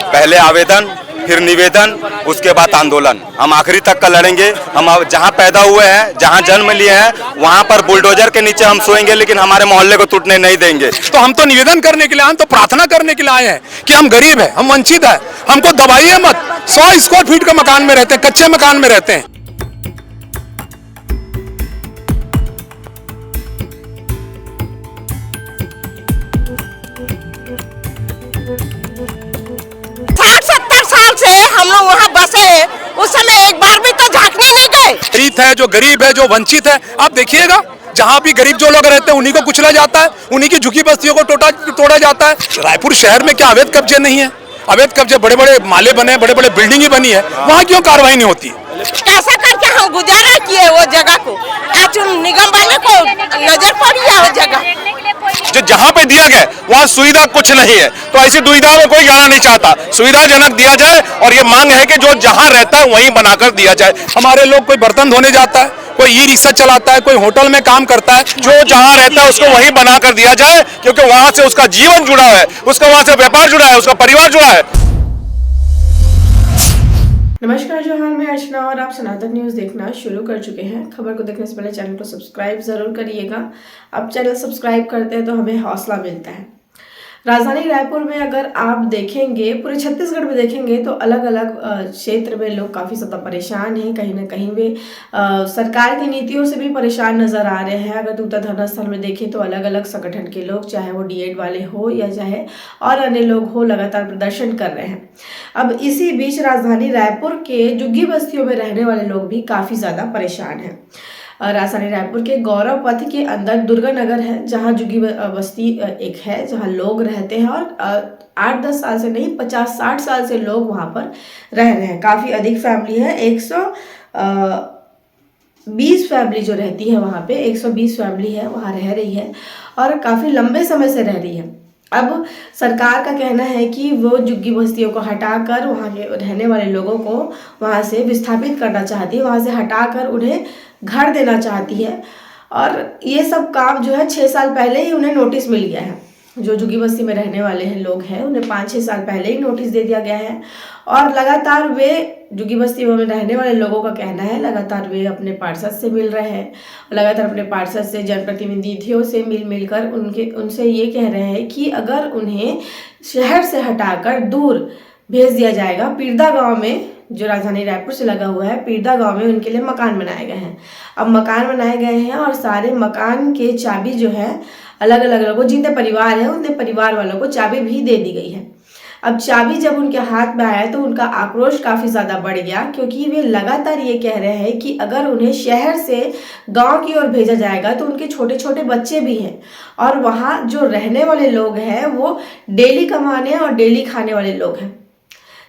पहले आवेदन, फिर निवेदन, उसके बाद आंदोलन। हम आखिरी तक का लड़ेंगे। हम जहां पैदा हुए हैं, जहां जन्म लिए हैं, वहां पर बुलडोजर के नीचे हम सोएंगे, लेकिन हमारे मोहल्ले को टूटने नहीं देंगे। तो हम तो निवेदन करने के लिए आए, तो प्रार्थना करने के लिए आए हैं कि हम गरीब हैं, हम वंचित हैं, हमको दबाइए मत। 100 स्क्वायर फीट का मकान में रहते हैं, कच्चे मकान में रहते हैं। हम लोग वहाँ बसे हैं, उस समय एक बार भी तो झांकने नहीं गए। दलित है, जो गरीब है, जो वंचित है, आप देखिएगा जहाँ भी गरीब जो लोग रहते हैं उन्हीं को कुचला जाता है, उन्हीं की झुकी बस्तियों को तोड़ा जाता है। रायपुर शहर में क्या अवैध कब्जे नहीं है? अवैध कब्जे, बड़े बड़े माले बने, बड़े बड़े बिल्डिंग बनी है, वहाँ क्यों कार्रवाई नहीं होती? कैसा करके हम गुजारा किए वो जगह को, आज निगम वाले को नजर पड़ी है वो जगह। जो जहाँ पे दिया गया वहाँ सुविधा कुछ नहीं है, तो ऐसी दुविधा में कोई जाना नहीं चाहता। सुविधाजनक दिया जाए, और ये मांग है कि जो जहाँ रहता है वहीं बनाकर दिया जाए। हमारे लोग, कोई बर्तन धोने जाता है, कोई ई रिक्शा चलाता है, कोई होटल में काम करता है, जो जहाँ रहता है उसको वहीं बनाकर दिया जाए, क्योंकि वहाँ से उसका जीवन जुड़ा है, उसका वहाँ से व्यापार जुड़ा है, उसका परिवार जुड़ा है। नमस्कार जोहार, मैं अर्चना और आप सनातन न्यूज़ देखना शुरू कर चुके हैं। खबर को देखने से पहले चैनल को सब्सक्राइब जरूर करिएगा। अब चैनल सब्सक्राइब करते हैं तो हमें हौसला मिलता है। राजधानी रायपुर में अगर आप देखेंगे, पूरे छत्तीसगढ़ में देखेंगे तो अलग अलग क्षेत्र में लोग काफ़ी ज़्यादा परेशान हैं। कहीं ना कहीं वे सरकार की नीतियों से भी परेशान नज़र आ रहे हैं। अगर दूता धरना स्थल में देखें तो अलग अलग संगठन के लोग, चाहे वो डीएड वाले हो या चाहे और अन्य लोग हो, लगातार प्रदर्शन कर रहे हैं। अब इसी बीच राजधानी रायपुर के झुग्गी बस्तियों में रहने वाले लोग भी काफ़ी ज़्यादा परेशान हैं। राजधानी रायपुर के गौरव पथ के अंदर दुर्गा नगर है, जहां झुग्गी बस्ती एक है, जहां लोग रहते हैं और 8-10 साल से नहीं, 50-60 साल से लोग वहां पर रह रहे हैं। काफ़ी अधिक फैमिली है, 120 फैमिली जो रहती है वहाँ पे, 120 फैमिली है वहाँ रह रही है और काफ़ी लंबे समय से रह रही है। अब सरकार का कहना है कि वो झुग्गी बस्तियों को हटाकर वहाँ के रहने वाले लोगों को वहाँ से विस्थापित करना चाहती है, वहाँ से हटाकर उन्हें घर देना चाहती है। और ये सब काम जो है 6 साल पहले ही उन्हें नोटिस मिल गया है। जो झुग्गी बस्ती में रहने वाले हैं लोग हैं, उन्हें 5-6 साल पहले ही नोटिस दे दिया गया है। और लगातार वे झुग्गी बस्ती में रहने वाले लोगों का कहना है, लगातार वे अपने पार्षद से मिल रहे हैं, लगातार अपने पार्षद से, जनप्रतिनिधियों से मिलकर उनसे ये कह रहे हैं कि अगर उन्हें शहर से हटाकर दूर भेज दिया जाएगा, पीरदा गांव में, जो राजधानी रायपुर से लगा हुआ है, पीरदा गांव में उनके लिए मकान बनाए गए हैं। अब मकान बनाए गए हैं और सारे मकान के चाबी जो है अलग अलग लोगों, जितने परिवार है उनके परिवार वालों को चाबी भी दे दी गई है। अब चाबी जब उनके हाथ में आया तो उनका आक्रोश काफ़ी ज़्यादा बढ़ गया, क्योंकि वे लगातार ये कह रहे हैं कि अगर उन्हें शहर से गांव की ओर भेजा जाएगा तो उनके छोटे छोटे बच्चे भी हैं और वहाँ जो रहने वाले लोग हैं वो डेली कमाने और डेली खाने वाले लोग हैं।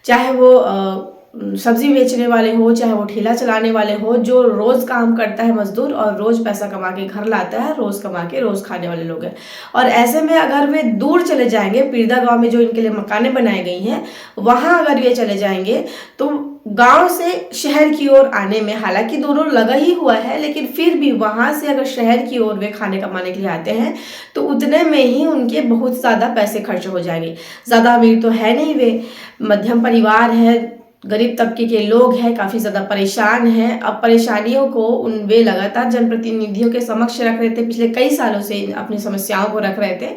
चाहे वो सब्जी बेचने वाले हो, चाहे वो ठेला चलाने वाले हो, जो रोज़ काम करता है मजदूर और रोज़ पैसा कमा के घर लाता है, रोज़ कमा के रोज़ खाने वाले लोग हैं। और ऐसे में अगर वे दूर चले जाएंगे, पीरदा गांव में जो इनके लिए मकानें बनाई गई हैं, वहाँ अगर ये चले जाएंगे तो गांव से शहर की ओर आने में, हालांकि दोनों लगा ही हुआ है, लेकिन फिर भी वहाँ से अगर शहर की ओर वे खाने कमाने के लिए आते हैं तो उतने में ही उनके बहुत ज़्यादा पैसे खर्च हो जाएंगे। ज़्यादा अमीर तो है नहीं वे, मध्यम परिवार है, गरीब तबके के लोग हैं, काफ़ी ज़्यादा परेशान हैं। अब परेशानियों को वे लगातार जनप्रतिनिधियों के समक्ष रख रहे थे, पिछले कई सालों से अपनी समस्याओं को रख रहे थे,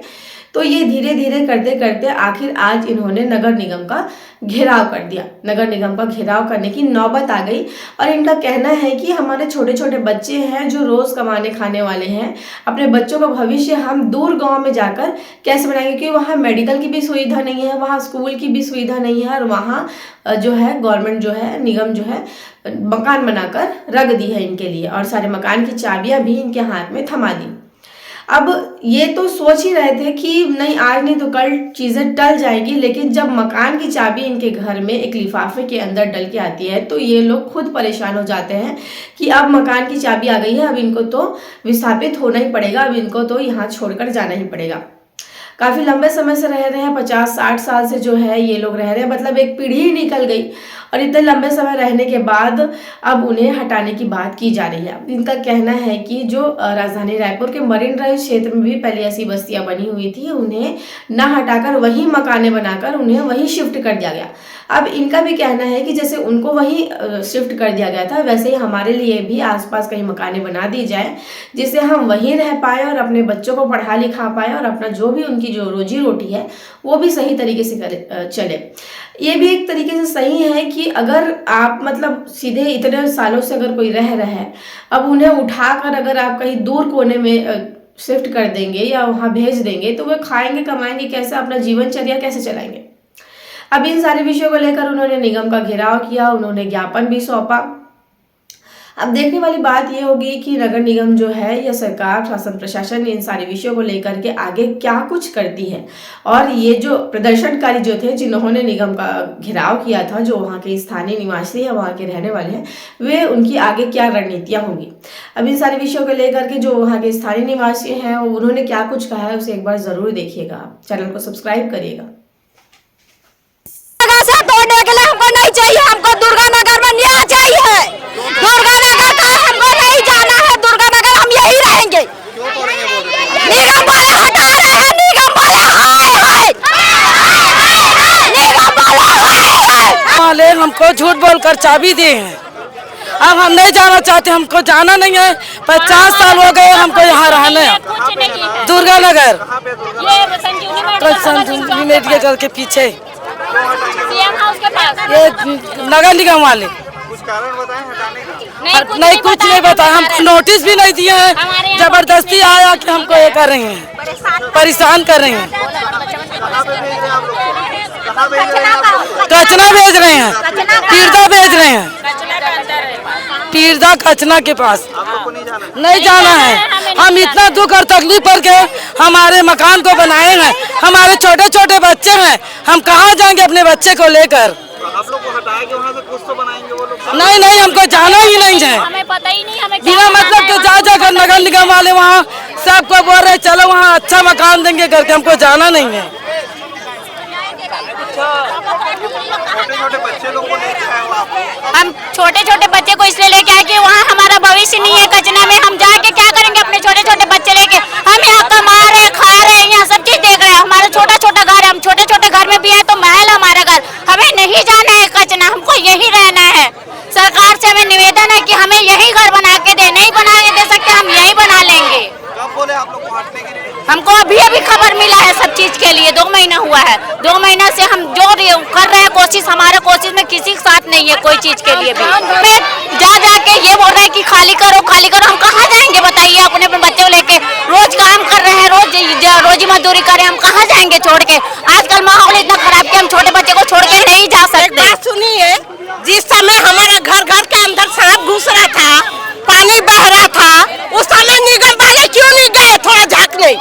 तो ये धीरे धीरे करते करते आखिर आज इन्होंने नगर निगम का घेराव कर दिया। नगर निगम का घेराव करने की नौबत आ गई और इनका कहना है कि हमारे छोटे छोटे बच्चे हैं जो रोज कमाने खाने वाले हैं, अपने बच्चों का भविष्य हम दूर गांव में जाकर कैसे बनाएंगे, क्योंकि वहाँ मेडिकल की भी सुविधा नहीं है, वहाँ स्कूल की भी सुविधा नहीं है और वहाँ जो है गवर्नमेंट जो है निगम जो है मकान बनाकर रख दी है इनके लिए और सारे मकान की चाबियां भी इनके हाथ में थमा दी। अब ये तो सोच ही रहे थे कि नहीं आज नहीं तो कल चीज़ें टल जाएगी, लेकिन जब मकान की चाबी इनके घर में एक लिफाफे के अंदर डल के आती है तो ये लोग खुद परेशान हो जाते हैं कि अब मकान की चाबी आ गई है, अब इनको तो विस्थापित होना ही पड़ेगा, अब इनको तो यहाँ छोड़कर जाना ही पड़ेगा। काफ़ी लंबे समय से रह रहे हैं, 50-60 साल से जो है ये लोग रह रहे हैं, मतलब एक पीढ़ी ही निकल गई और इतने लंबे समय रहने के बाद अब उन्हें हटाने की बात की जा रही है। इनका कहना है कि जो राजधानी रायपुर के मरीन ड्राइव क्षेत्र में भी पहले ऐसी बस्तियां बनी हुई थी, उन्हें न हटाकर वहीं मकाने बनाकर उन्हें वहीं शिफ्ट कर दिया गया। अब इनका भी कहना है कि जैसे उनको वहीं शिफ्ट कर दिया गया था वैसे ही हमारे लिए भी आसपास कहीं मकाने बना दी जाए जिससे हम वहीं रह पाए और अपने बच्चों को पढ़ा लिखा पाए और अपना जो भी उनकी जो रोजी रोटी है वो भी सही तरीके से चले। ये भी एक तरीके से सही है कि अगर आप मतलब सीधे इतने सालों से अगर कोई रह रहा है, अब उन्हें उठाकर अगर आप कहीं दूर कोने में शिफ्ट कर देंगे या वहाँ भेज देंगे तो वे खाएंगे कमाएंगे कैसे, अपना जीवनचर्या कैसे चलाएंगे। अब इन सारे विषयों को लेकर उन्होंने निगम का घेराव किया, उन्होंने ज्ञापन भी सौंपा। अब देखने वाली बात ये होगी कि नगर निगम जो है या सरकार शासन प्रशासन इन सारे विषयों को लेकर के आगे क्या कुछ करती है और ये जो प्रदर्शनकारी जो थे जिन्होंने निगम का घेराव किया था, जो वहाँ के स्थानीय निवासी है, वहाँ के रहने वाले हैं, वे उनकी आगे क्या रणनीतियाँ होंगी। अब इन सारे विषयों को लेकर के जो वहाँ के स्थानीय निवासी हैं उन्होंने क्या कुछ कहा है उसे एक बार जरूर देखिएगा। चैनल को सब्सक्राइब करिएगा। तोड़ने के लिए हमको नहीं चाहिए, हमको दुर्गा नगर में न्याय चाहिए। दुर्गा नगर का हमको नहीं जाना है, दुर्गा नगर हम यही रहेंगे। निगम वाले हटा रहे हैं, निगम वाले वाले हमको झूठ बोलकर चाबी दिए हैं। अब हम नहीं जाना चाहते, हमको जाना नहीं है। 50 साल हो गए हमको यहाँ रहने। दुर्गा नगर संजीवनी मेडिकल के पीछे ये नगर निगम वाले कुछ कारण बताएं हटाने का? नहीं कुछ नहीं बताया, हमको नोटिस भी नहीं दिए हैं। जबरदस्ती आया कि हमको ये कर रहे हैं, परेशान कर रहे हैं। कचना भेज रहे हैं, पीरदा भेज रहे हैं, पीरदा कचना के पास नहीं जाना है। हम इतना दुख और तकलीफ करके हमारे मकान को बनाए हैं, हमारे छोटे छोटे बच्चे हैं, हम कहाँ जाएंगे अपने बच्चे को लेकर। आप लोग को हटाएंगे वहाँ से, कुछ तो बनाएंगे वो लोग। नहीं हमको जाना ही नहीं है, हमें पता ही नहीं, हमें बिना मतलब के जा जाकर नगर निगम वाले वहाँ सबको बोल रहे चलो वहाँ अच्छा मकान देंगे करके, हमको जाना नहीं है। छोटे छोटे बच्चे लोग को लेके आए हो आप? हम छोटे छोटे बच्चे को इसलिए लेके आए कि वहाँ हमारा भविष्य नहीं है। कचना में हम जाके क्या करेंगे अपने छोटे छोटे बच्चे लेके? हम यहाँ कमा रहे खा रहे हैं, यहाँ सब चीज देख रहे हैं। हमारा छोटा छोटा घर है, हम छोटे छोटे घर में भी है तो महल हमारा घर, हमें नहीं जाना है कचना, हमको यही रहना है। सरकार से हमें निवेदन है कि हमें यही घर बना के दे, नहीं बना के दे सकते हम यही बना लेंगे। कब बोले आप लोग को हटने के लिए? हमको अभी खबर मिला है सब चीज के लिए, 2 महीना हुआ है। 2 महीना से हम जो कर रहे हैं कोशिश, हमारे कोशिश में किसी के साथ नहीं है कोई चीज के लिए भी। जा जाके ये बोल रहे हैं कि खाली करो खाली करो, हम कहाँ जाएंगे बताइए? अपने अपने बच्चों को लेके रोज काम कर रहे हैं, रोजी मजदूरी कर रहे हैं, हम कहाँ जाएंगे छोड़ के? आजकल माहौल इतना खराब कि हम छोटे बच्चे को छोड़ के नहीं जा सकते। सुनिए, जिस समय हमारा घर घर के अंदर सांप घुस रहा था, पानी बह रहा था, उस समय निगम वाले क्यों नहीं गए थोड़ा झांकने?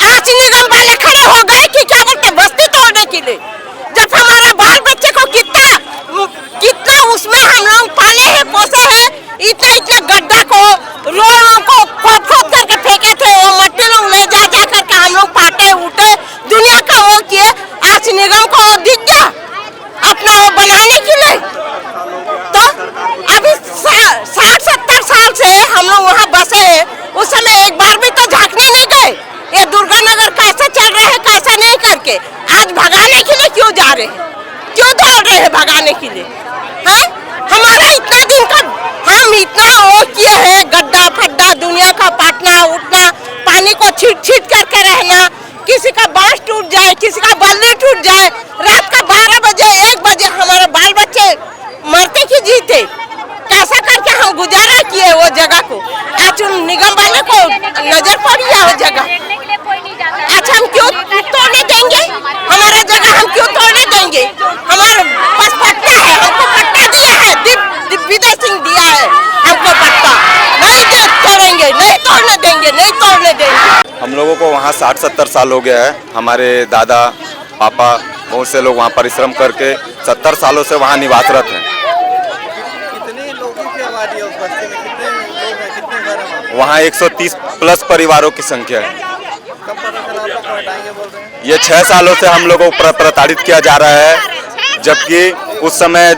आज निगम वाले खड़े हो गए कि क्या बोलते बस्ती तोड़ने के लिए, जब हमारा बाल बच्चे को कितना उसमें हम लोग पाले हैं, पोसे हैं, इतना गड्ढा को रोड को खोद करके फेंके थे, वो मट्टी लोग ले जा करके हम लोग पाटे उठे, दुनिया का वो किए। नजर पड़ी है वो जगह। देखने के लिए कोई नहीं जाता है। अच्छा हम क्यों तोड़ने देंगे? हमारा जगह हम क्यों तोड़ने देंगे? हमारे पास पट्टा है, हमको पट्टा दिया है, दिग्विजय सिंह दिया है हमको पट्टा। नहीं तोड़ेंगे, नहीं तोड़ने देंगे, नहीं तोड़ने देंगे। हम लोगों को वहाँ 60-70 साल हो गया है। हमारे दादा पापा बहुत से लोग वहाँ परिश्रम करके 70 सालों से वहाँ निवासरत हैं। कितने लोगों की आबादी है उस बस्ती में? कितने लोग हैं, कितने घर हैं? वहाँ 130 प्लस परिवारों की संख्या है। कब पता चला आप लोग को हटाएंगे बोल रहे हैं? ये 6 सालों से हम लोगों को प्रताड़ित किया जा रहा है, जबकि उस समय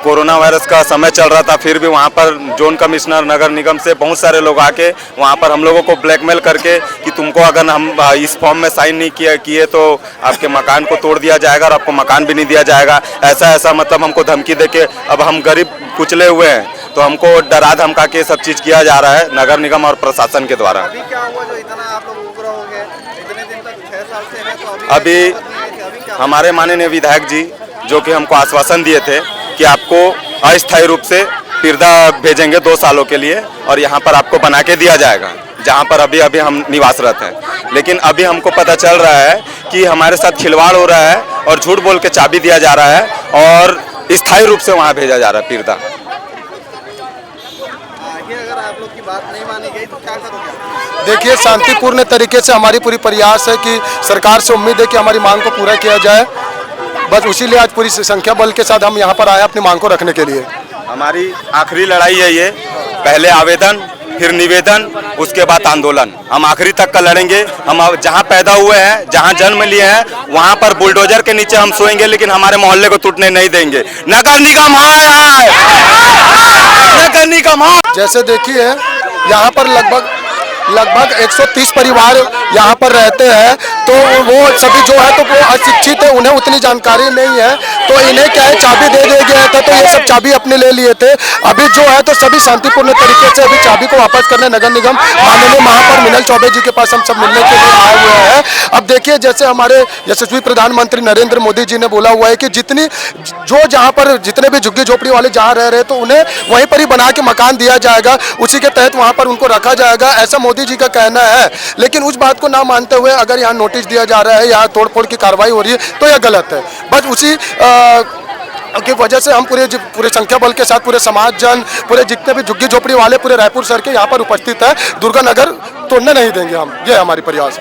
कोरोना वायरस का समय चल रहा था। फिर भी वहाँ पर जोन कमिश्नर नगर निगम से बहुत सारे लोग आके वहाँ पर हम लोगों को ब्लैकमेल करके कि तुमको अगर हम इस फॉर्म में साइन नहीं किए तो आपके मकान को तोड़ दिया जाएगा और आपको मकान भी नहीं दिया जाएगा। ऐसा मतलब हमको धमकी देके, अब हम गरीब कुचले हुए हैं तो हमको डरा धमका के सब चीज़ किया जा रहा है नगर निगम और प्रशासन के द्वारा। अभी क्या हुआ जो इतना आप लोग उग्र हो गए? इतने दिन तक 6 साल से हैं तो अभी हमारे माननीय विधायक जी जो कि हमको आश्वासन दिए थे कि आपको अस्थायी रूप से पिरदा भेजेंगे 2 सालों के लिए और यहाँ पर आपको बना के दिया जाएगा, जहाँ पर अभी हम निवासरत हैं। लेकिन अभी हमको पता चल रहा है कि हमारे साथ खिलवाड़ हो रहा है और झूठ बोल के चाबी दिया जा रहा है और स्थायी रूप से वहाँ भेजा जा रहा है पिरदा। आगे अगर आप लोग की बात नहीं मानी गई तो क्या करोगे? देखिए, शांतिपूर्ण तरीके से हमारी पूरी प्रयास है कि सरकार से उम्मीद है कि हमारी मांग को पूरा किया जाए। बस उसी लिए आज पूरी संख्या बल के साथ हम यहाँ पर आए अपनी मांग को रखने के लिए। हमारी आखिरी लड़ाई है ये, पहले आवेदन फिर निवेदन उसके बाद आंदोलन। हम आखिरी तक का लड़ेंगे। हम जहाँ पैदा हुए हैं, जहाँ जन्म लिए हैं, वहाँ पर बुलडोजर के नीचे हम सोएंगे, लेकिन हमारे मोहल्ले को टूटने नहीं देंगे। नगर निगम हाय, नगर निगम हाय। जैसे देखिए, यहाँ पर लगभग 130 परिवार यहाँ पर रहते हैं, तो वो सभी जो है तो वो अशिक्षित है, उन्हें उतनी जानकारी नहीं है, तो इन्हें क्या है चाबी दे दिया गया था, तो ये सब चाबी अपने ले लिए थे। अभी जो है तो सभी शांतिपूर्ण तरीके से अभी चाबी को वापस करने नगर निगम माननीय महापौर मिनल चौबे जी के पास हम सब मिलने के लिए आए हुए हैं। अब देखिए, जैसे हमारे यशस्वी प्रधानमंत्री नरेंद्र मोदी जी ने बोला हुआ है कि जहाँ पर जितने भी झुग्गी झोपड़ी वाले जहाँ रह रहे तो उन्हें वहीं पर ही बना के मकान दिया जाएगा, उसी के तहत वहाँ पर उनको रखा जाएगा, ऐसा मोदी जी का कहना है। लेकिन उस बात को ना मानते हुए अगर यहाँ नोटिस दिया जा रहा है, यहाँ तोड़फोड़ की कार्रवाई हो रही है, तो यह गलत है। बस उसी की वजह से हम पूरे संख्या बल के साथ पूरे समाज जन, पूरे जितने भी झुग्गी झोपड़ी वाले पूरे रायपुर शहर के यहाँ पर उपस्थित है। दुर्गा नगर तोड़ने नहीं देंगे हम, ये हमारी प्रयास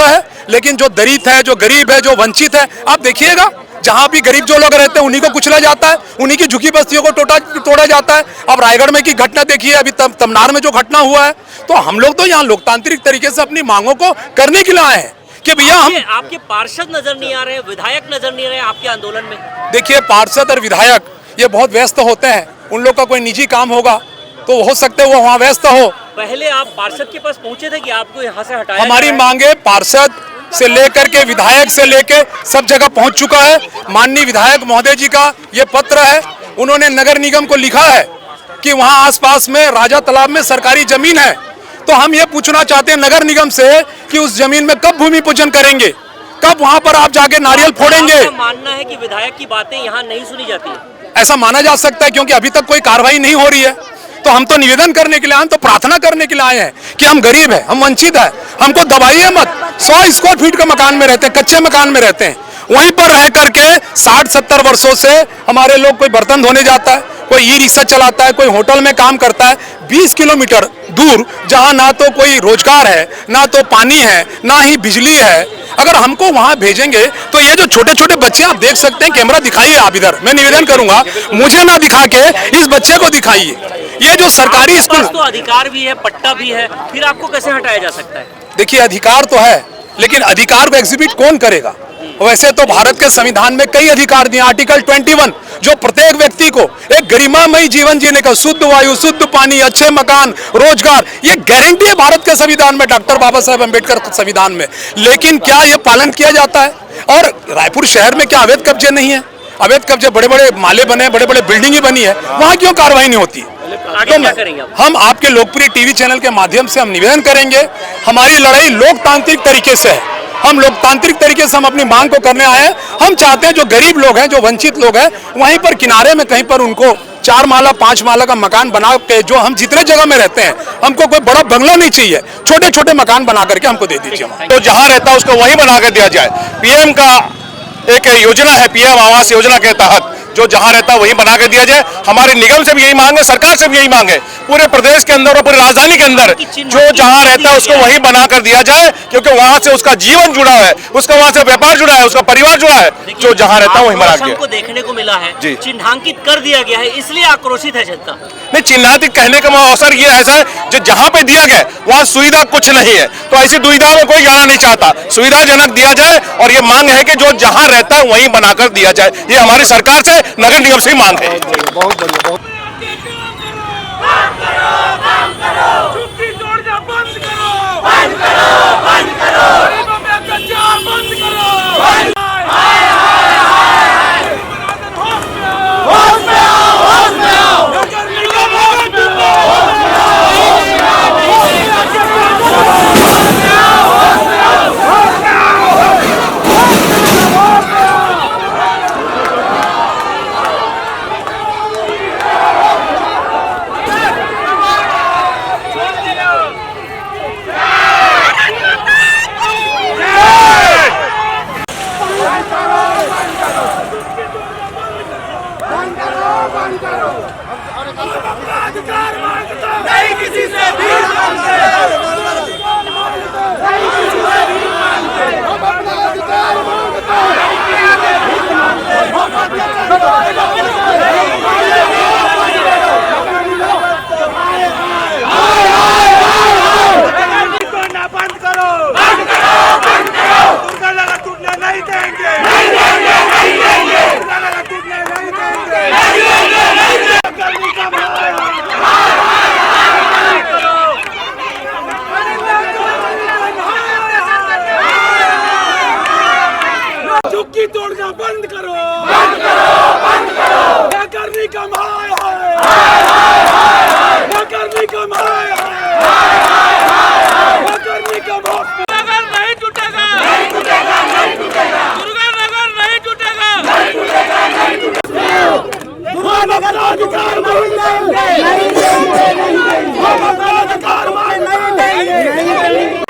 है। लेकिन जो दलित है, जो गरीब है, जो वंचित है, आप देखिएगा जहाँ भी गरीब जो लोग रहते हैं उन्हीं को कुचला जाता है, उन्हीं की झुग्गी बस्तियों को तोड़ा जाता है। अब रायगढ़ में की घटना देखिए, अभी तमनार में जो घटना हुआ है, तो हम लोग तो यहाँ लोकतांत्रिक तरीके से अपनी मांगों को करने के लिए आए हैं कि भैया हम आपके पार्षद नजर नहीं आ रहे, विधायक नजर नहीं आ रहे आपके आंदोलन में। देखिए, पार्षद और विधायक ये बहुत व्यस्त होते हैं, उन लोग का कोई निजी काम होगा तो हो सकता है वो वहाँ व्यस्त हो। पहले आप पार्षद के पास पहुंचे थे कि आपको यहाँ से हटाया? हमारी मांगे पार्षद से लेकर के विधायक से लेकर सब जगह पहुंच चुका है। माननीय विधायक महोदय जी का ये पत्र है, उन्होंने नगर निगम को लिखा है कि वहां आसपास में राजा तालाब में सरकारी जमीन है, तो हम ये पूछना चाहते हैं नगर निगम से कि उस जमीन में कब भूमि पूजन करेंगे, कब वहां पर आप जाके नारियल फोड़ेंगे? मानना है कि विधायक की बातें यहाँ नहीं सुनी जाती? ऐसा माना जा सकता है, क्योंकि अभी तक कोई कार्रवाई नहीं हो रही है। तो हम तो निवेदन करने के लिए, हम तो प्रार्थना करने के लिए आए हैं कि हम गरीब हैं, हम वंचित हैं, हमको दबाइए मत। 100 स्क्वायर फीट के मकान में रहते हैं, कच्चे मकान में रहते हैं, वहीं पर रह करके 60-70 वर्षों से हमारे लोग, कोई बर्तन धोने जाता है, कोई ई रिक्शा चलाता है, कोई होटल में काम करता है, 20 किलोमीटर दूर, जहां ना तो कोई रोजगार है, ना तो पानी है, ना ही बिजली है। अगर हमको वहां भेजेंगे तो ये जो छोटे छोटे बच्चे आप देख सकते हैं, कैमरा दिखाइए आप इधर, मैं निवेदन करूंगा, मुझे ना दिखा के इस बच्चे को दिखाइए। ये जो सरकारी स्कूल, तो अधिकार भी है, पट्टा भी है, फिर आपको कैसे हटाया जा सकता है? देखिए, अधिकार तो है, लेकिन अधिकार को एग्जीबिट कौन करेगा? वैसे तो भारत के संविधान में कई अधिकार दिए, आर्टिकल 21 जो प्रत्येक व्यक्ति को एक गरिमामयी जीवन जीने का, शुद्ध वायु, शुद्ध पानी, अच्छे मकान, रोजगार, ये गारंटी है भारत के संविधान में, डॉक्टर बाबा साहेब अम्बेडकर संविधान में। लेकिन क्या ये पालन किया जाता है? और रायपुर शहर में क्या अवैध कब्जे नहीं है? अवैध कब्जे, बड़े बड़े माले बने, बड़े बड़े बिल्डिंग बनी है, वहां क्यों कार्रवाई नहीं होती? आगे क्या करेंगे हम आपके लोकप्रिय टीवी चैनल के माध्यम से हम निवेदन करेंगे, हमारी लड़ाई लोकतांत्रिक तरीके से है, हम लोकतांत्रिक तरीके से हम अपनी मांग को करने आए हैं। हम चाहते हैं जो गरीब लोग हैं, जो वंचित लोग हैं, वहीं पर किनारे में कहीं पर उनको 4 माला 5 माला का मकान बना के, जो हम जितने जगह में रहते हैं, हमको कोई बड़ा बंगला नहीं चाहिए, छोटे छोटे मकान बना करके हमको दे दीजिए। तो जहां रहता है उसको वहीं बना कर दिया जाए। पीएम का एक योजना है, पीएम आवास योजना के तहत जो जहां रहता है वहीं बना कर दिया जाए। हमारे निगम से भी यही मांग है, सरकार से भी यही मांग है, पूरे प्रदेश के अंदर और पूरी राजधानी के अंदर जो जहां रहता है उसको वहीं बना कर दिया जाए, क्योंकि वहां से उसका जीवन जुड़ा है, उसका वहां से व्यापार जुड़ा है, उसका परिवार जुड़ा है। जो जहां रहता है वहीं बना दिया। को देखने को मिला है, जी। चिन्हांकित कर दिया गया है, इसलिए आक्रोशित है जनता। नहीं, चिन्हांकित कहने का अवसर ये ऐसा है, जो जहां पे दिया गया वहां सुविधा कुछ नहीं है, तो ऐसी दुविधा में कोई जाना नहीं चाहता। सुविधाजनक दिया जाए और ये मांग है कि जो जहां रहता है वहीं बनाकर दिया जाए। ये हमारी सरकार से, नगर निगम से मांग है। बहुत बढ़िया, बहुत तोड़ना बंद करो, बंद करो, बंद करो। नगर निगम हाय हाय, नगर निगम हाय हाय, नगर निगम नगर नहीं टूटेगा, नहीं टूटेगा, नहीं टूटेगा, दुर्गा नगर नहीं टूटेगा, नहीं टूटेगा, नहीं टूटेगा। दुर्गा नगर अधिकार नहीं देंगे, नहीं देंगे, नहीं देंगे, दुर्गा नगर अधिकार नहीं देंगे।